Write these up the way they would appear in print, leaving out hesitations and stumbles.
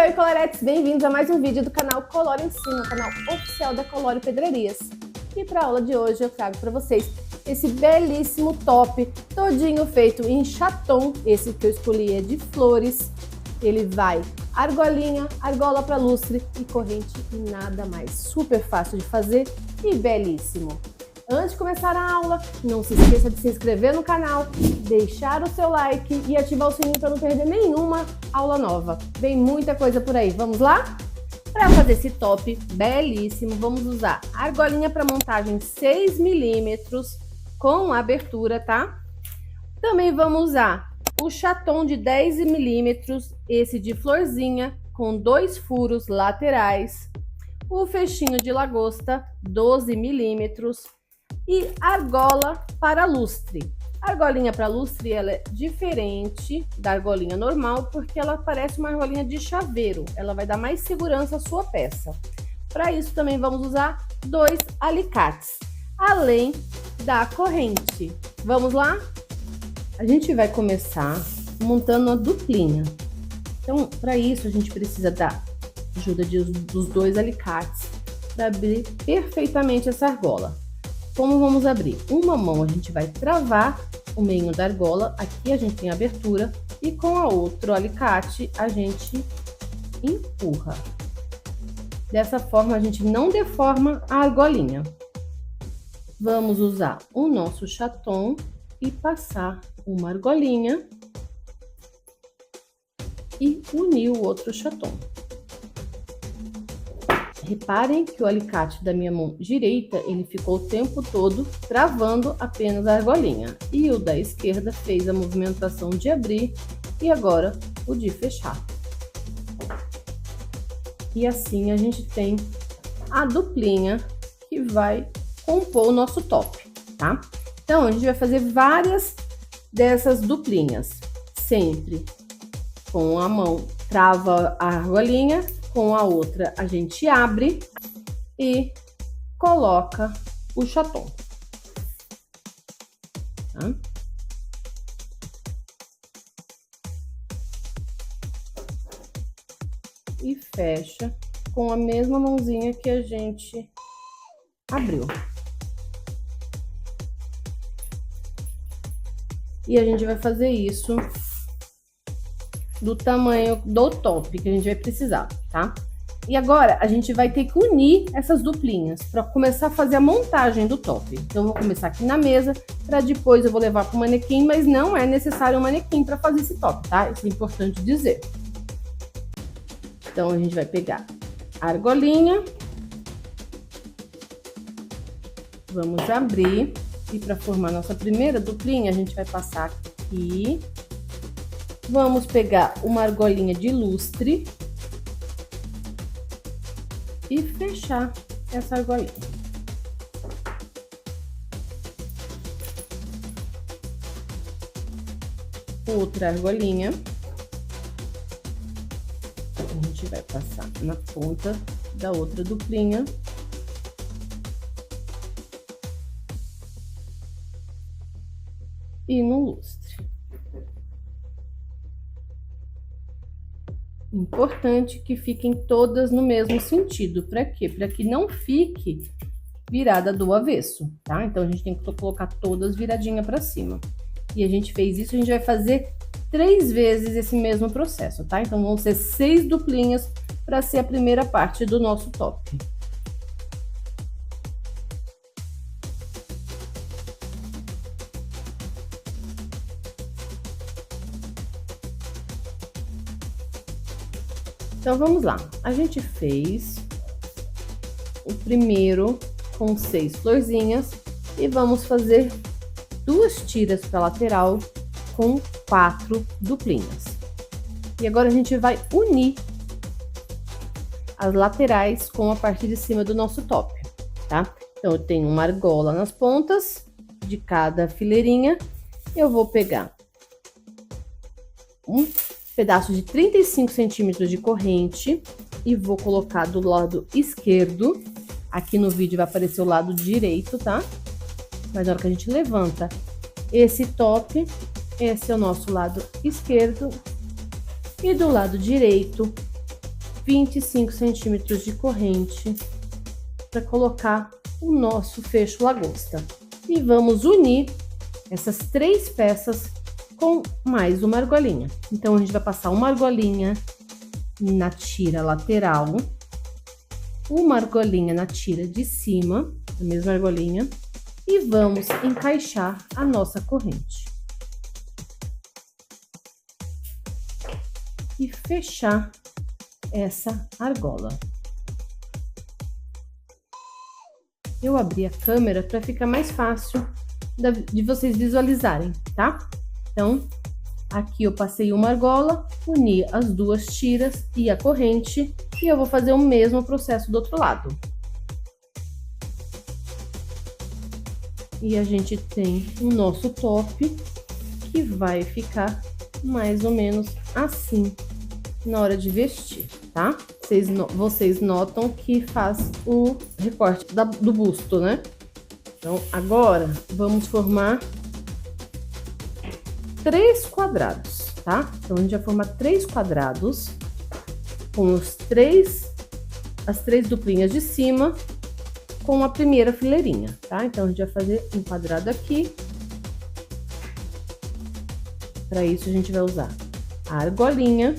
Oi, coloretes! Bem-vindos a mais um vídeo do canal Colore Ensina, o canal oficial da Colore Pedrarias. E para a aula de hoje eu trago para vocês esse belíssimo top, todinho feito em chaton. Esse que eu escolhi é de flores. Ele vai argolinha, argola para lustre e corrente e nada mais. Super fácil de fazer e belíssimo. Antes de começar a aula, não se esqueça de se inscrever no canal, deixar o seu like e ativar o sininho para não perder nenhuma aula nova. Vem muita coisa por aí, vamos lá? Para fazer esse top belíssimo, vamos usar argolinha para montagem 6 mm com abertura, tá? Também vamos usar o chaton de 10 mm, esse de florzinha, com 2 furos laterais, o fechinho de lagosta 12 mm, e argola para lustre. A argolinha para lustre ela é diferente da argolinha normal porque ela parece uma argolinha de chaveiro. Ela vai dar mais segurança à sua peça. Para isso também vamos usar 2 alicates, além da corrente. Vamos lá? A gente vai começar montando uma duplinha. Então, para isso a gente precisa da ajuda dos 2 alicates para abrir perfeitamente essa argola. Como vamos abrir? Uma mão a gente vai travar o meio da argola, aqui a gente tem abertura, e com a outro alicate a gente empurra. Dessa forma a gente não deforma a argolinha. Vamos usar o nosso chaton e passar uma argolinha e unir o outro chaton. Reparem que o alicate da minha mão direita, ele ficou o tempo todo travando apenas a argolinha. E o da esquerda fez a movimentação de abrir e agora o de fechar. E assim a gente tem a duplinha que vai compor o nosso top, tá? Então, a gente vai fazer várias dessas duplinhas. Sempre com a mão trava a argolinha, com a outra a gente abre e coloca o chaton, tá? E fecha com a mesma mãozinha que a gente abriu. E a gente vai fazer isso do tamanho do top que a gente vai precisar, tá? E agora a gente vai ter que unir essas duplinhas para começar a fazer a montagem do top. Então eu vou começar aqui na mesa, para depois eu vou levar para o manequim, mas não é necessário um manequim para fazer esse top, tá? Isso é importante dizer. Então a gente vai pegar a argolinha, vamos abrir e para formar nossa primeira duplinha a gente vai passar aqui. Vamos pegar uma argolinha de lustre e fechar essa argolinha. Outra argolinha. A gente vai passar na ponta da outra duplinha. E no lustre. Importante que fiquem todas no mesmo sentido. Para quê? Para que não fique virada do avesso, tá? Então, a gente tem que colocar todas viradinha para cima. E a gente fez isso, a gente vai fazer 3 vezes esse mesmo processo, tá? Então, vão ser 6 duplinhas para ser a primeira parte do nosso top. Então, vamos lá. A gente fez o primeiro com 6 florzinhas e vamos fazer 2 tiras para lateral com 4 duplinhas. E agora a gente vai unir as laterais com a parte de cima do nosso top, tá? Então, eu tenho uma argola nas pontas de cada fileirinha. Eu vou pegar um pedaço de 35 centímetros de corrente e vou colocar do lado esquerdo. Aqui no vídeo vai aparecer o lado direito, tá? Mas na hora que a gente levanta esse top, esse é o nosso lado esquerdo. E do lado direito, 25 centímetros de corrente para colocar o nosso fecho lagosta. E vamos unir essas 3 peças com mais uma argolinha. Então, a gente vai passar uma argolinha na tira lateral, uma argolinha na tira de cima, a mesma argolinha, e vamos encaixar a nossa corrente. E fechar essa argola. Eu abri a câmera para ficar mais fácil de vocês visualizarem, tá? Então, aqui eu passei uma argola, uni as 2 tiras e a corrente, e eu vou fazer o mesmo processo do outro lado. E a gente tem o nosso top, que vai ficar mais ou menos assim na hora de vestir, tá? Vocês notam que faz o recorte do busto, né? Então, agora vamos formar 3 quadrados, tá? Então, a gente vai formar 3 quadrados com as 3 duplinhas de cima com a primeira fileirinha, tá? Então, a gente vai fazer um quadrado aqui. Para isso, a gente vai usar a argolinha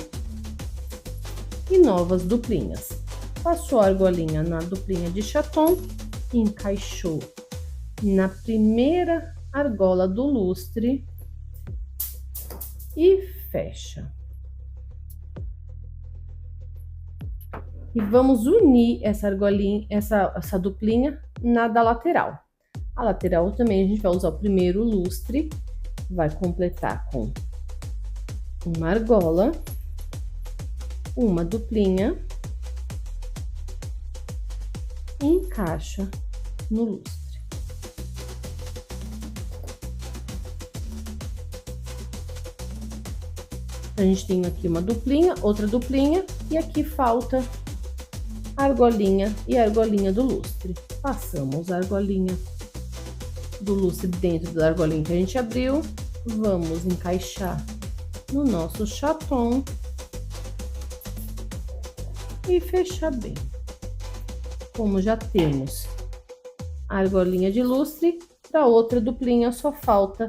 e novas duplinhas. Passou a argolinha na duplinha de chaton, encaixou na primeira argola do lustre e fecha. E vamos unir essa argolinha, essa duplinha na da lateral. A lateral também a gente vai usar o primeiro lustre, vai completar com uma argola, uma duplinha e encaixa no lustre. A gente tem aqui uma duplinha, outra duplinha, e aqui falta a argolinha e a argolinha do lustre. Passamos a argolinha do lustre dentro da argolinha que a gente abriu, vamos encaixar no nosso chaton e fechar bem. Como já temos a argolinha de lustre, para outra duplinha só falta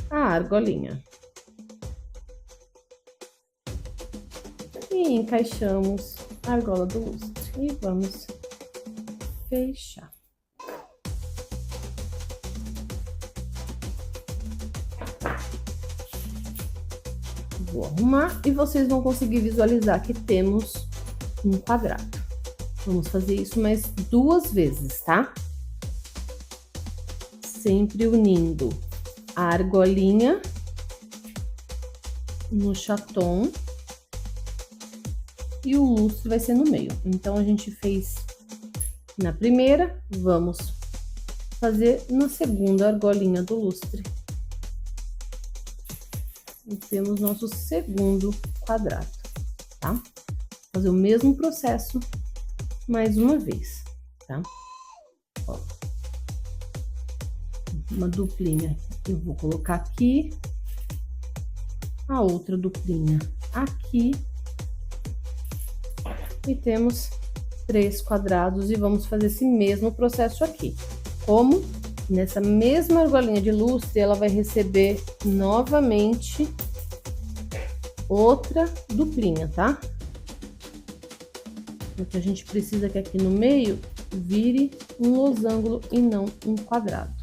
a argolinha. E encaixamos a argola do lustre e vamos fechar. Vou arrumar e vocês vão conseguir visualizar que temos um quadrado. Vamos fazer isso mais 2 vezes, tá? Sempre unindo a argolinha no chaton e o lustre vai ser no meio. Então, a gente fez na primeira, vamos fazer na segunda argolinha do lustre. E temos nosso segundo quadrado, tá? Fazer o mesmo processo mais uma vez, tá? Ó, uma duplinha eu vou colocar aqui, a outra duplinha aqui, e temos 3 quadrados e vamos fazer esse mesmo processo aqui. Como nessa mesma argolinha de lustre, ela vai receber novamente outra duplinha, tá? O que a gente precisa que aqui no meio vire um losango e não um quadrado.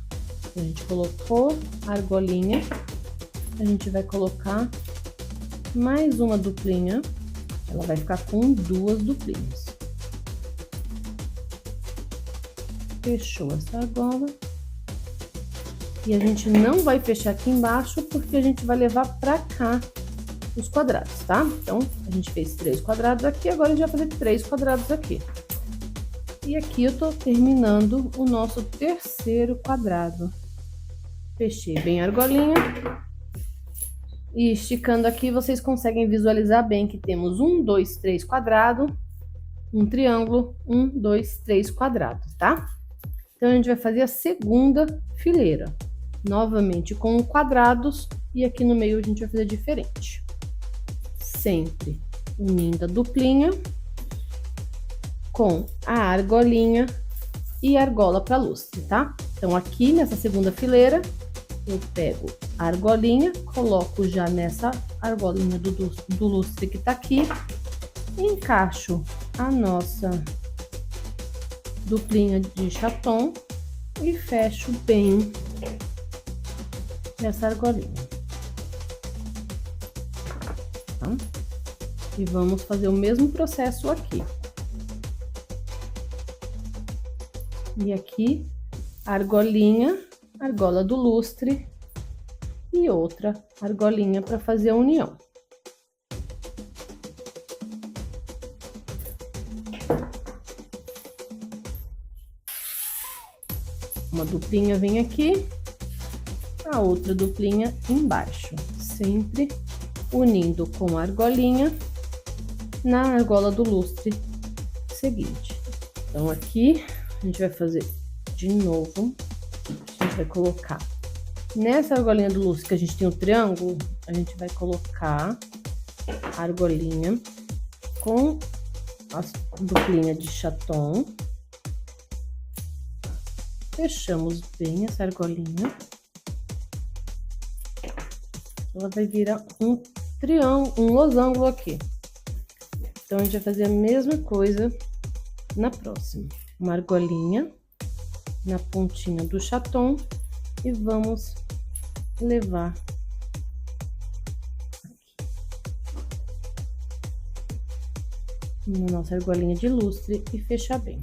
A gente colocou a argolinha, a gente vai colocar mais uma duplinha, ela vai ficar com 2 duplinhas. Fechou essa argola. E a gente não vai fechar aqui embaixo, porque a gente vai levar pra cá os quadrados, tá? Então, a gente fez 3 quadrados aqui, agora a gente vai fazer 3 quadrados aqui. E aqui eu tô terminando o nosso terceiro quadrado. Fechei bem a argolinha. E esticando aqui, vocês conseguem visualizar bem que temos 1, 2, 3 quadrado, um triângulo, 1, 2, 3 quadrados, tá? Então, a gente vai fazer a segunda fileira. Novamente com quadrados, e aqui no meio a gente vai fazer diferente. Sempre unindo a duplinha com a argolinha e argola para lustre, tá? Então, aqui nessa segunda fileira, eu pego a argolinha, coloco já nessa argolinha do lustre que tá aqui, encaixo a nossa duplinha de chaton e fecho bem nessa argolinha, tá? E vamos fazer o mesmo processo aqui. E aqui, argolinha, argola do lustre e outra argolinha para fazer a união. Uma duplinha vem aqui, a outra duplinha embaixo, sempre unindo com a argolinha na argola do lustre seguinte. Então, aqui a gente vai fazer de novo, a gente vai colocar nessa argolinha do lustre que a gente tem o triângulo, a gente vai colocar a argolinha com a duplinha de chaton, fechamos bem essa argolinha, ela vai virar um triângulo, um losango aqui. Então, a gente vai fazer a mesma coisa na próxima. Uma argolinha na pontinha do chaton e vamos levar aqui na nossa argolinha de lustre e fechar bem.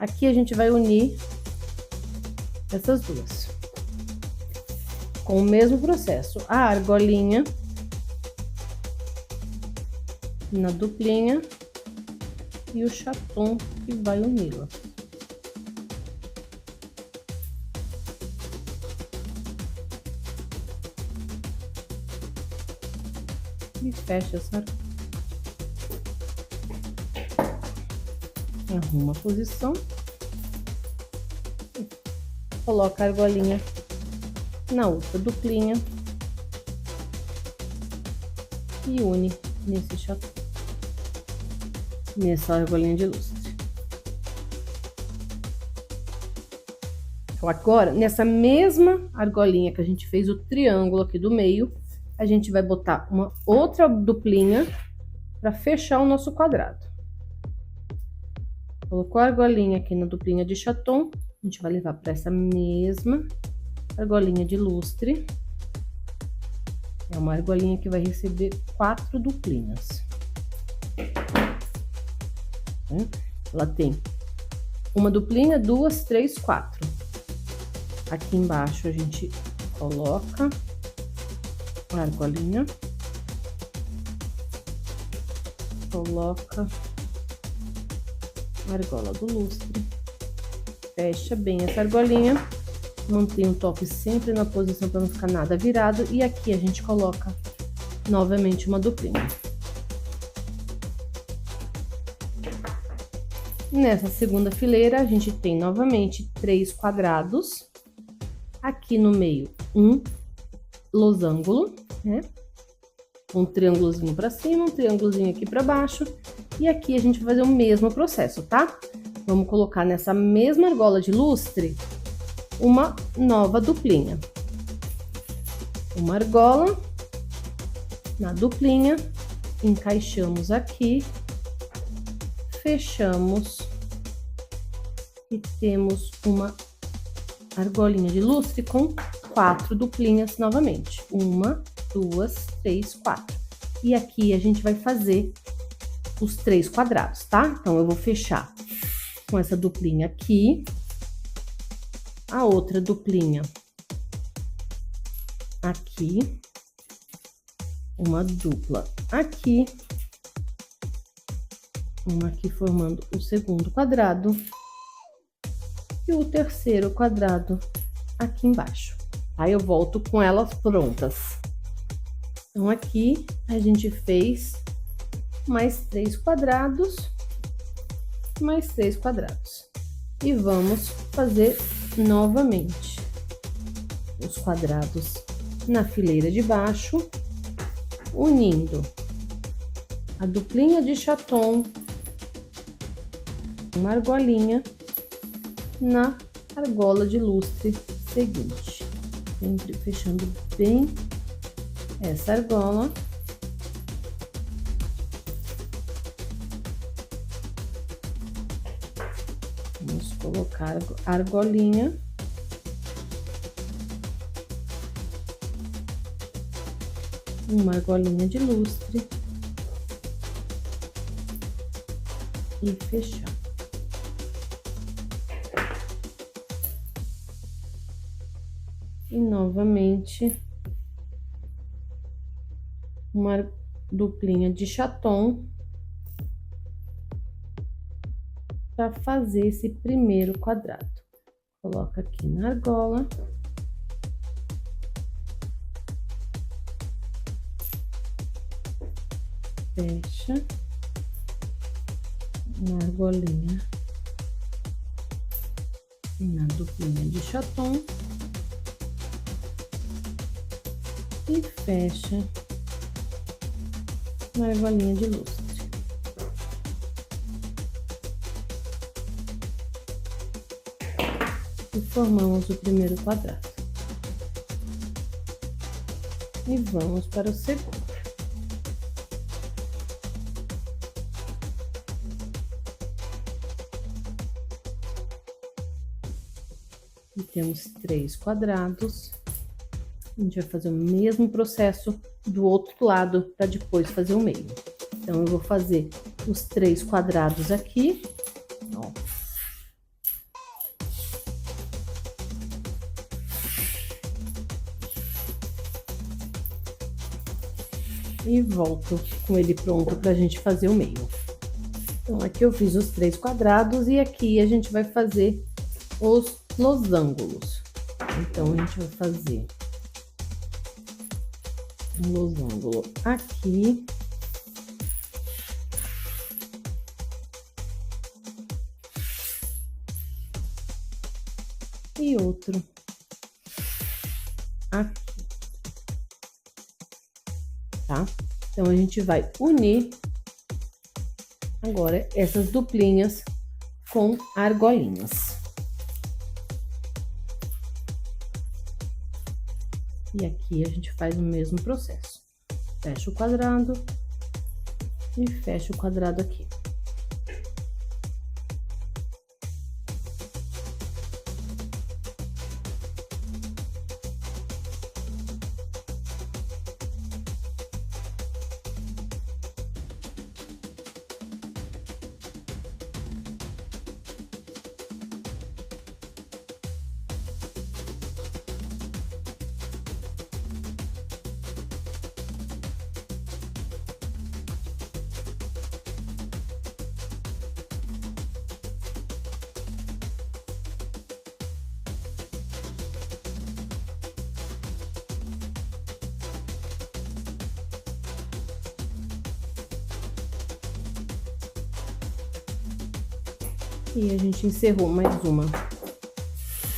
Aqui a gente vai unir essas duas com o mesmo processo, a argolinha na duplinha e o chaton que vai uni-la. E fecha essa. Arruma a posição. Coloca a argolinha na outra duplinha e une nesse chaton, nessa argolinha de lustre. Então, agora, nessa mesma argolinha que a gente fez o triângulo aqui do meio, a gente vai botar uma outra duplinha para fechar o nosso quadrado. Colocou a argolinha aqui na duplinha de chaton, a gente vai levar para essa mesma argolinha de lustre. É uma argolinha que vai receber 4 duplinhas. Ela tem uma duplinha, 2, 3, 4. Aqui embaixo a gente coloca a argolinha, coloca a argola do lustre, fecha bem essa argolinha, mantém o top sempre na posição para não ficar nada virado, e aqui a gente coloca novamente uma duplinha. Nessa segunda fileira, a gente tem novamente 3 quadrados, aqui no meio um losango, né? Um triângulozinho para cima, um triângulozinho aqui para baixo, e aqui a gente vai fazer o mesmo processo, tá? Vamos colocar nessa mesma argola de lustre uma nova duplinha. Uma argola na duplinha, encaixamos aqui, fechamos e temos uma argolinha de lustre com 4 duplinhas novamente. 1, 2, 3, 4. E aqui a gente vai fazer os 3 quadrados, tá? Então, eu vou fechar com essa duplinha aqui, a outra duplinha aqui, uma dupla aqui, uma aqui formando o segundo quadrado e o terceiro quadrado aqui embaixo. Aí eu volto com elas prontas. Então, aqui a gente fez mais 3 quadrados, mais 3 quadrados. E vamos fazer novamente os quadrados na fileira de baixo, unindo a duplinha de chaton uma argolinha na argola de lustre seguinte. Sempre fechando bem essa argola. Vamos colocar a argolinha. Uma argolinha de lustre. E fechar. E novamente uma duplinha de chaton para fazer esse primeiro quadrado. Coloca aqui na argola. Fecha na argolinha e na duplinha de chaton e fecha na argolinha de lustre. E formamos o primeiro quadrado. E vamos para o segundo. E temos 3 quadrados. A gente vai fazer o mesmo processo do outro lado para depois fazer o meio. Então, eu vou fazer os 3 quadrados aqui, ó. E volto com ele pronto para a gente fazer o meio. Então, aqui eu fiz os 3 quadrados e aqui a gente vai fazer os losangos. Então, a gente vai fazer um losango aqui. E outro aqui, tá? Então, a gente vai unir agora essas duplinhas com argolinhas. E aqui a gente faz o mesmo processo. Fecha o quadrado e fecha o quadrado aqui. E a gente encerrou mais uma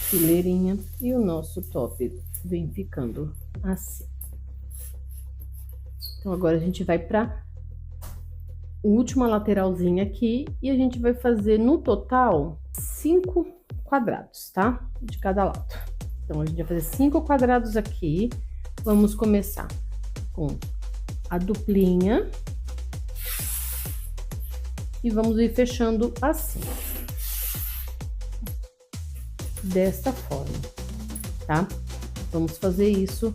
fileirinha e o nosso top vem ficando assim. Então, agora a gente vai para a última lateralzinha aqui e a gente vai fazer no total 5 quadrados, tá? De cada lado. Então, a gente vai fazer 5 quadrados aqui. Vamos começar com a duplinha e vamos ir fechando assim. Desta forma, tá? Vamos fazer isso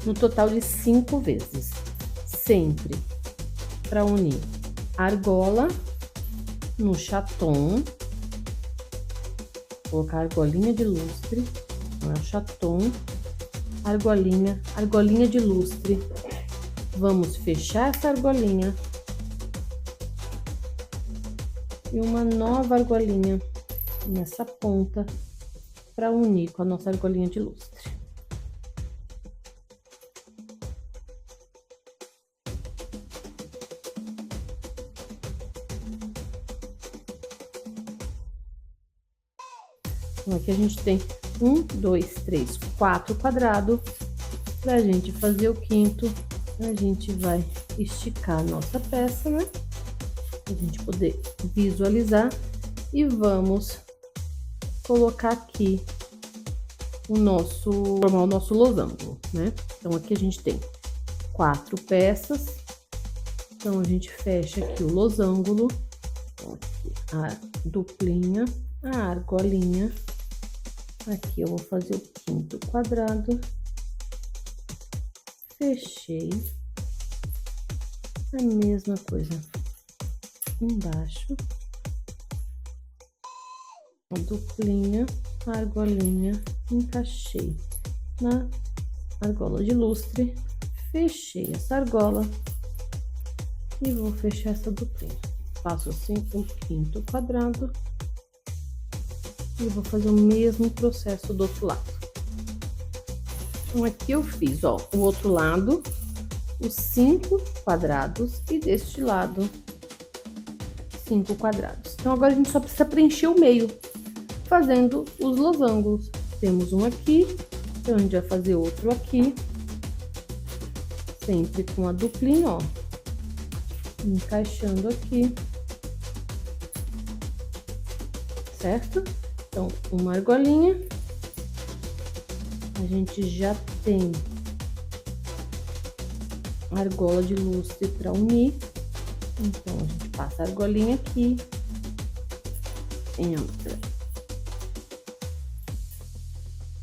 no total de 5 vezes, sempre para unir a argola no chaton, colocar a argolinha de lustre, não é o chaton, argolinha de lustre, vamos fechar essa argolinha e uma nova argolinha nessa ponta para unir com a nossa argolinha de lustre. Então, aqui a gente tem 1, 2, 3, 4 quadrados. Para a gente fazer o quinto, a gente vai esticar a nossa peça, né? Pra gente poder visualizar. e vamos colocar aqui formar o nosso losango, né? Então, aqui a gente tem 4 peças. Então, a gente fecha aqui o losango, aqui a duplinha, a argolinha. Aqui eu vou fazer o 5º quadrado. Fechei. A mesma coisa embaixo. A duplinha, a argolinha, encaixei na argola de lustre, fechei essa argola e vou fechar essa duplinha. Faço assim o 5º quadrado e vou fazer o mesmo processo do outro lado. Então, aqui eu fiz, ó, o outro lado, os 5 quadrados e deste lado 5 quadrados. Então, agora a gente só precisa preencher o meio, fazendo os losangos. Temos um aqui, então a gente vai fazer outro aqui, sempre com a duplinha, ó, encaixando aqui, certo? Então, uma argolinha, a gente já tem a argola de lustre para unir, então a gente passa a argolinha aqui, entra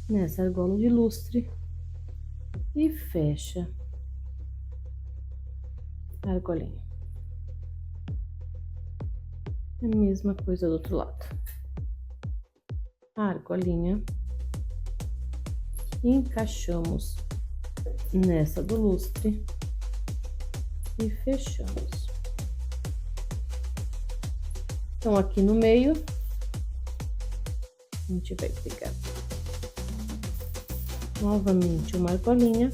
nessa argola de lustre e fecha a argolinha. A mesma coisa do outro lado. A argolinha, encaixamos nessa do lustre e fechamos. Então, aqui no meio, a gente vai pegar novamente uma argolinha,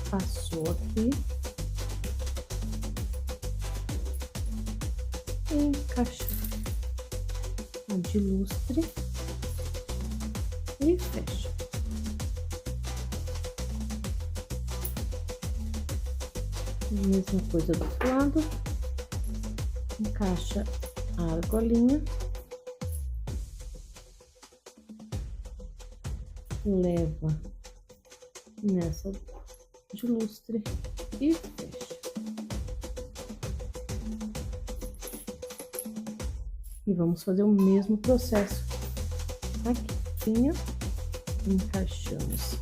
passou aqui, encaixa a de lustre e fecha. Mesma coisa do outro lado, encaixa a argolinha, leva nessa de lustre e fecha. E vamos fazer o mesmo processo aqui, encaixamos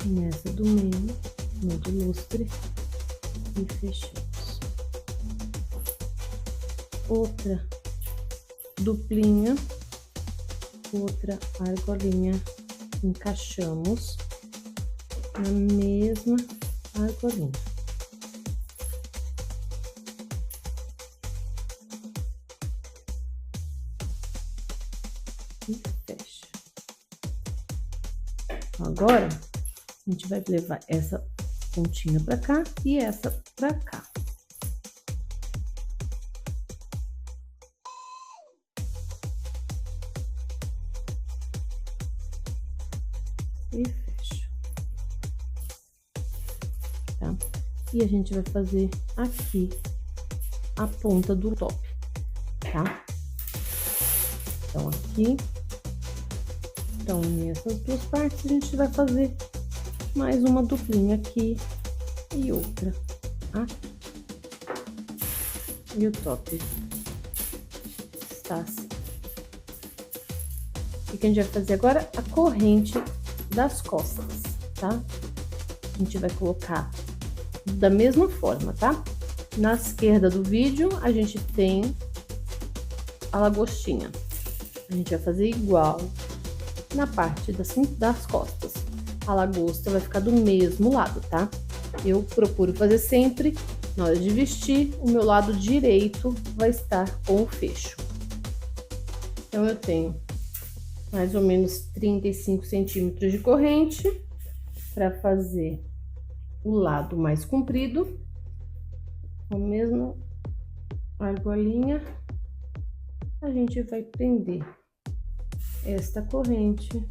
nessa do meio, no do lustre e fechamos. Outra duplinha, outra argolinha, encaixamos na mesma argolinha. E fecha. Agora, a gente vai levar essa pontinha pra cá e essa pra cá. E fecha. Tá? E a gente vai fazer aqui a ponta do top, tá? Então, aqui. Então, nessas duas partes, a gente vai fazer mais uma duplinha aqui e outra aqui. E o top está assim. O que a gente vai fazer agora? A corrente das costas, tá? A gente vai colocar da mesma forma, tá? Na esquerda do vídeo, a gente tem a lagostinha. A gente vai fazer igual na parte das costas. A lagosta vai ficar do mesmo lado, tá? Eu procuro fazer sempre, na hora de vestir, o meu lado direito vai estar com o fecho. Então, eu tenho mais ou menos 35 centímetros de corrente para fazer o lado mais comprido. Com a mesma argolinha, a gente vai prender esta corrente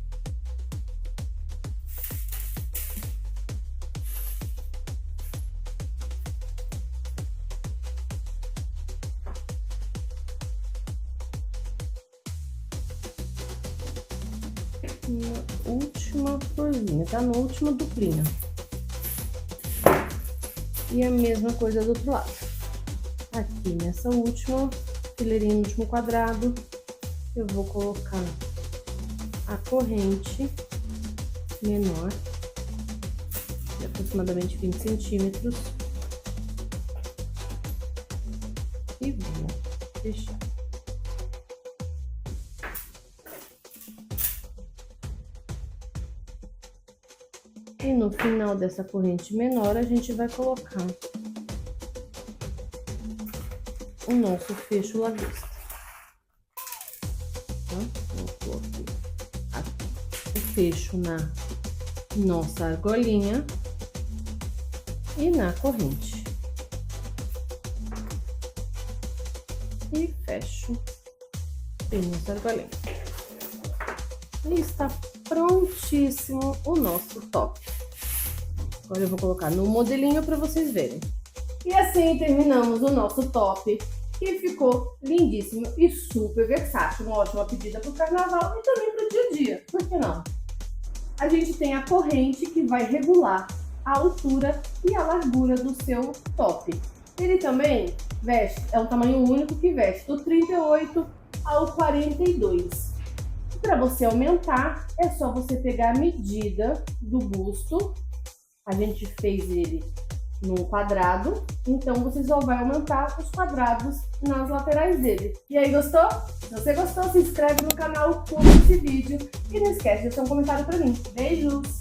uma última florzinha, tá? Na última duplinha. E a mesma coisa do outro lado. Aqui nessa última fileirinha, no último quadrado, eu vou colocar a corrente menor, de aproximadamente 20 centímetros. E vou fechar. E no final dessa corrente menor, a gente vai colocar o nosso fecho lagosta. Tá? Vou colocar aqui o fecho na nossa argolinha e na corrente. E fecho bem nessa argolinha. E está prontíssimo o nosso top. Agora eu vou colocar no modelinho para vocês verem. E assim terminamos o nosso top, que ficou lindíssimo e super versátil. Uma ótima pedida para o carnaval e também para o dia a dia, por que não? A gente tem a corrente que vai regular a altura e a largura do seu top. Ele também veste, é um tamanho único que veste do 38 ao 42. Para você aumentar, é só você pegar a medida do busto. A gente fez ele num quadrado, então você só vai aumentar os quadrados nas laterais dele. E aí, gostou? Se você gostou, se inscreve no canal, curte esse vídeo e não esquece de deixar um comentário para mim. Beijos!